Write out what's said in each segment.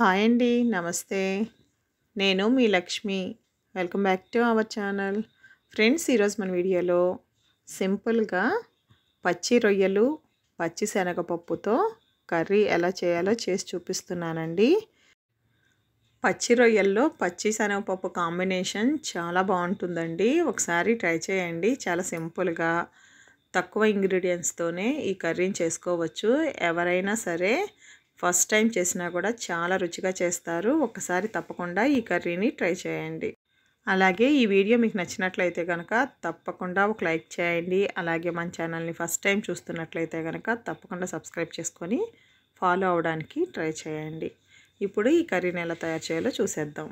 Hi అండి. నమస్తే. నేను మీ Lakshmi. Welcome back to our channel. Friends, ఈరోజు మన వీడియోలో సింపుల్గా పచ్చి రొయ్యలు, పచ్చి శనగపప్పుతో కర్రీ ఎలా చేయాలో చేసి చూపిస్తున్నానండి. పచ్చి రొయ్యల్లో పచ్చి శనగపప్పు కాంబినేషన్ చాలా బాగుంటుందండి. ఒకసారి ట్రై చేయండి. చాలా సింపుల్గా తక్కువ ఇంగ్రీడియంట్స్తోనే ఈ కర్రీని చేసుకోవచ్చు. ఎవరైనా సరే ఫస్ట్ టైం చేసినా కూడా చాలా రుచిగా చేస్తారు. ఒకసారి తప్పకుండా ఈ కర్రీని ట్రై చేయండి. అలాగే ఈ వీడియో మీకు నచ్చినట్లయితే కనుక తప్పకుండా ఒక లైక్ చేయండి. అలాగే మన ఛానల్ని ఫస్ట్ టైం చూస్తున్నట్లయితే కనుక తప్పకుండా సబ్స్క్రైబ్ చేసుకొని ఫాలో అవడానికి ట్రై చేయండి. ఇప్పుడు ఈ కర్రీని ఎలా తయారు చేయాలో చూసేద్దాం.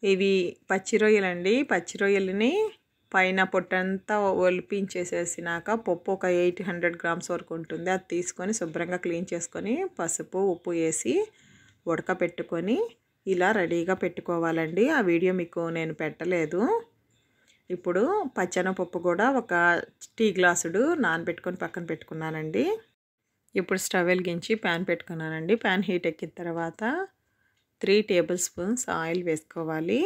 ఇవి పచ్చి రొయ్యలండి. పచ్చి రొయ్యలని పైన పొట్టంతా ఒలిపించేసేసినాక పప్పు ఒక 800 గ్రామ్స్ వరకు ఉంటుంది. అది తీసుకొని శుభ్రంగా క్లీన్ చేసుకొని పసుపు ఉప్పు వేసి ఉడకపెట్టుకొని ఇలా రెడీగా పెట్టుకోవాలండి. ఆ వీడియో మీకు నేను పెట్టలేదు. ఇప్పుడు పచ్చెనపప్పు కూడా ఒక టీ గ్లాసుడు నానబెట్టుకొని పక్కన పెట్టుకున్నానండి. ఇప్పుడు స్టవ్ వెలిగించి ప్యాన్ పెట్టుకున్నానండి. ప్యాన్ హీట్ ఎక్కిన తర్వాత 3 టేబుల్ స్పూన్స్ ఆయిల్ వేసుకోవాలి.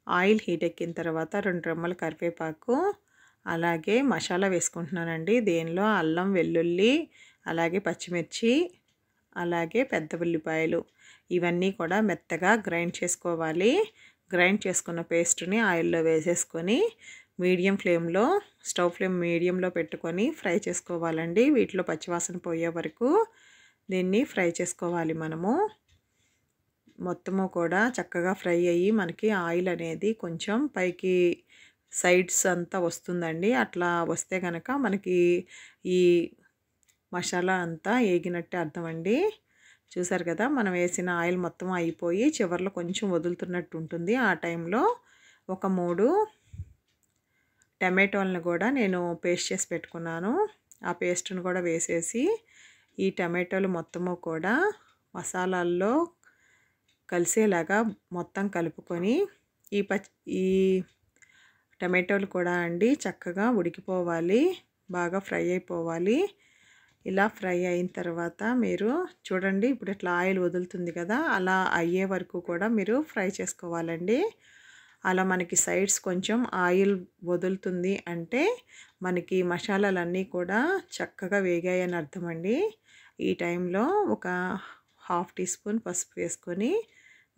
ఆయిల్ హీట్ ఎక్కిన తర్వాత 2 రెమ్మల కరివేపాకు, అలాగే మసాలా వేసుకుంటున్నానండి. దీనిలో అల్లం వెల్లుల్లి, అలాగే పచ్చిమిర్చి, అలాగే పెద్ద ఉల్లిపాయలు ఇవన్నీ కూడా మెత్తగా గ్రైండ్ చేసుకోవాలి. గ్రైండ్ చేసుకున్న పేస్ట్ని ఆయిల్లో వేసేసుకొని మీడియం ఫ్లేమ్లో స్టవ్ ఫ్లేమ్ మీడియంలో పెట్టుకొని ఫ్రై చేసుకోవాలండి. వీటిలో పచ్చివాసన పోయే వరకు దీన్ని ఫ్రై చేసుకోవాలి. మనము మొత్తము కూడా చక్కగా ఫ్రై అయ్యి మనకి ఆయిల్ అనేది కొంచెం పైకి సైడ్స్ అంతా వస్తుందండి. అట్లా వస్తే కనుక మనకి ఈ మసాలా అంతా వేగినట్టే అర్థం అండి. చూసారు కదా, మనం వేసిన ఆయిల్ మొత్తం అయిపోయి చివర్లో కొంచెం వదులుతున్నట్టు ఉంటుంది. ఆ టైంలో ఒక 3 టమాటోలను కూడా నేను పేస్ట్ చేసి పెట్టుకున్నాను. ఆ పేస్ట్ను కూడా వేసేసి ఈ టమాటోలు మొత్తము కూడా మసాలాల్లో కలిసేలాగా మొత్తం కలుపుకొని ఈ టమాటోలు కూడా అండి చక్కగా ఉడికిపోవాలి, బాగా ఫ్రై అయిపోవాలి. ఇలా ఫ్రై అయిన తర్వాత మీరు చూడండి, ఇప్పుడు ఇట్లా ఆయిల్ వదులుతుంది కదా, అలా అయ్యే వరకు కూడా మీరు ఫ్రై చేసుకోవాలండి. అలా మనకి సైడ్స్ కొంచెం ఆయిల్ వదులుతుంది అంటే మనకి మసాలాలన్నీ కూడా చక్కగా వేగాయని అర్థం అండి. ఈ టైంలో ఒక 1/2 టీ స్పూన్ పసుపు వేసుకొని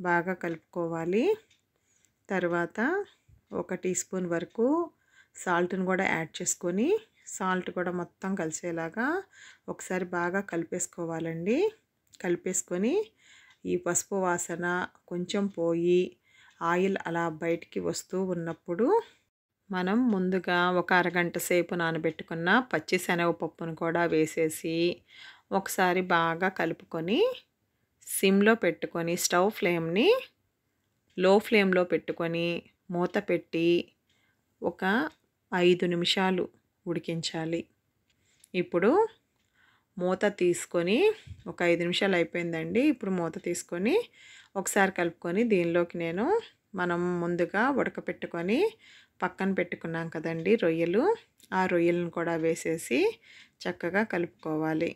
బాగా కలుపుకోవాలి. తర్వాత 1 టీ స్పూన్ వరకు సాల్ట్ని కూడా యాడ్ చేసుకొని సాల్ట్ కూడా మొత్తం కలిసేలాగా ఒకసారి బాగా కలిపేసుకోవాలండి. కలిపేసుకొని ఈ పసుపు వాసన కొంచెం పోయి ఆయిల్ అలా బయటికి వస్తూ ఉన్నప్పుడు మనం ముందుగా ఒక అరగంట సేపు నానబెట్టుకున్న పచ్చి శనగపప్పును కూడా వేసేసి ఒకసారి బాగా కలుపుకొని సిమ్లో పెట్టుకొని స్టవ్ ఫ్లేమ్ని లో ఫ్లేమ్లో పెట్టుకొని మూత పెట్టి ఒక 5 నిమిషాలు ఉడికించాలి. ఇప్పుడు మూత తీసుకొని ఒక 5 నిమిషాలు అయిపోయిందండి. ఇప్పుడు మూత తీసుకొని ఒకసారి కలుపుకొని దీనిలోకి మనం ముందుగా ఉడకపెట్టుకొని పక్కన పెట్టుకున్నాం కదండి రొయ్యలు, ఆ రొయ్యలను కూడా వేసేసి చక్కగా కలుపుకోవాలి.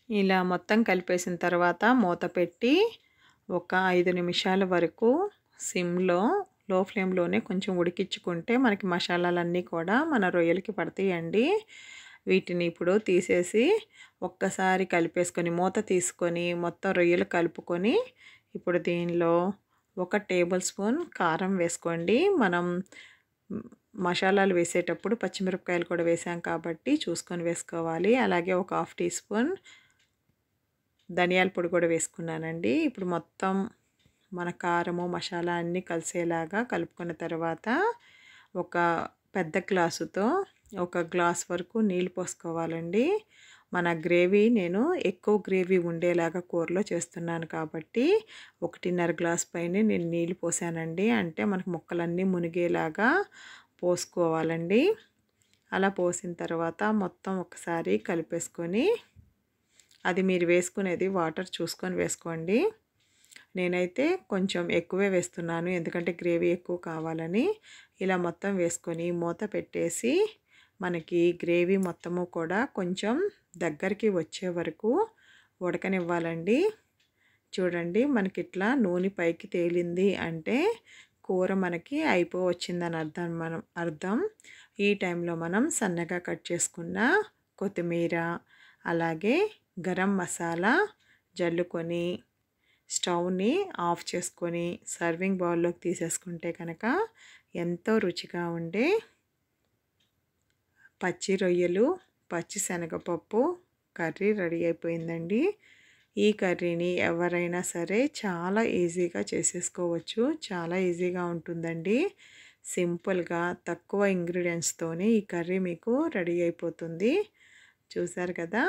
ఇలా మొత్తం కలిపేసిన తర్వాత మూత పెట్టి ఒక 5 నిమిషాల వరకు సిమ్లో లో ఫ్లేమ్లోనే కొంచెం ఉడికించుకుంటే మనకి మసాలాలన్నీ కూడా మన రొయ్యలకి పడతాయండి. వీటిని ఇప్పుడు తీసేసి ఒక్కసారి కలిపేసుకొని మూత తీసుకొని మొత్తం రొయ్యలు కలుపుకొని ఇప్పుడు దీనిలో 1 టేబుల్ స్పూన్ కారం వేసుకోండి. మనం మసాలాలు వేసేటప్పుడు పచ్చిమిరపకాయలు కూడా వేసాం కాబట్టి చూసుకొని వేసుకోవాలి. అలాగే ఒక 1/2 టీ స్పూన్ ధనియాల పొడి కూడా వేసుకున్నానండి. ఇప్పుడు మొత్తం మన కారము మసాలా అన్నీ కలిసేలాగా కలుపుకున్న తర్వాత ఒక పెద్ద గ్లాసుతో 1 గ్లాస్ వరకు నీళ్ళు పోసుకోవాలండి. మన గ్రేవీ నేను ఎక్కువ గ్రేవీ ఉండేలాగా కూరలో చేస్తున్నాను కాబట్టి 1.5 గ్లాస్ పైనే నేను నీళ్ళు పోసానండి. అంటే మనకు ముక్కలన్నీ మునిగేలాగా పోసుకోవాలండి. అలా పోసిన తర్వాత మొత్తం ఒకసారి కలిపేసుకొని అది మీరు వేసుకునేది వాటర్ చూసుకొని వేసుకోండి. నేనైతే కొంచెం ఎక్కువే వేస్తున్నాను, ఎందుకంటే గ్రేవీ ఎక్కువ కావాలని. ఇలా మొత్తం వేసుకొని మూత పెట్టేసి మనకి గ్రేవీ మొత్తము కూడా కొంచెం దగ్గరికి వచ్చే వరకు ఉడకనివ్వాలండి. చూడండి మనకి ఇట్లా నూనె పైకి తేలింది అంటే కూర మనకి అయిపోవచ్చిందని అర్థం. ఈ టైంలో మనం సన్నగా కట్ చేసుకున్న కొత్తిమీర అలాగే గరం మసాలా జల్లుకొని స్టవ్ని ఆఫ్ చేసుకొని సర్వింగ్ బౌల్లోకి తీసేసుకుంటే కనుక ఎంతో రుచిగా ఉండే పచ్చి రొయ్యలు పచ్చి శనగపప్పు కర్రీ రెడీ అయిపోయిందండి. ఈ కర్రీని ఎవరైనా సరే చాలా ఈజీగా చేసేసుకోవచ్చు. చాలా ఈజీగా ఉంటుందండి. సింపుల్గా తక్కువ ఇంగ్రీడియంట్స్తోనే ఈ కర్రీ మీకు రెడీ అయిపోతుంది. చూసారు కదా,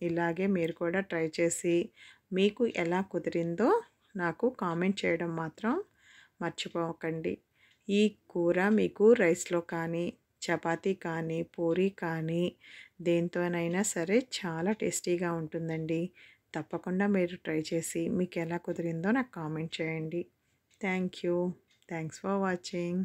ఇలాగే మీరు కూడా ట్రై చేసి మీకు ఎలా కుదిరిందో నాకు కామెంట్ చేయడం మాత్రం మర్చిపోకండి. ఈ కూర మీకు రైస్లో కానీ చపాతీ కానీ పూరీ కానీ దేంతోనైనా సరే చాలా టేస్టీగా ఉంటుందండి. తప్పకుండా మీరు ట్రై చేసి మీకు ఎలా కుదిరిందో నాకు కామెంట్ చేయండి. Thanks for watching.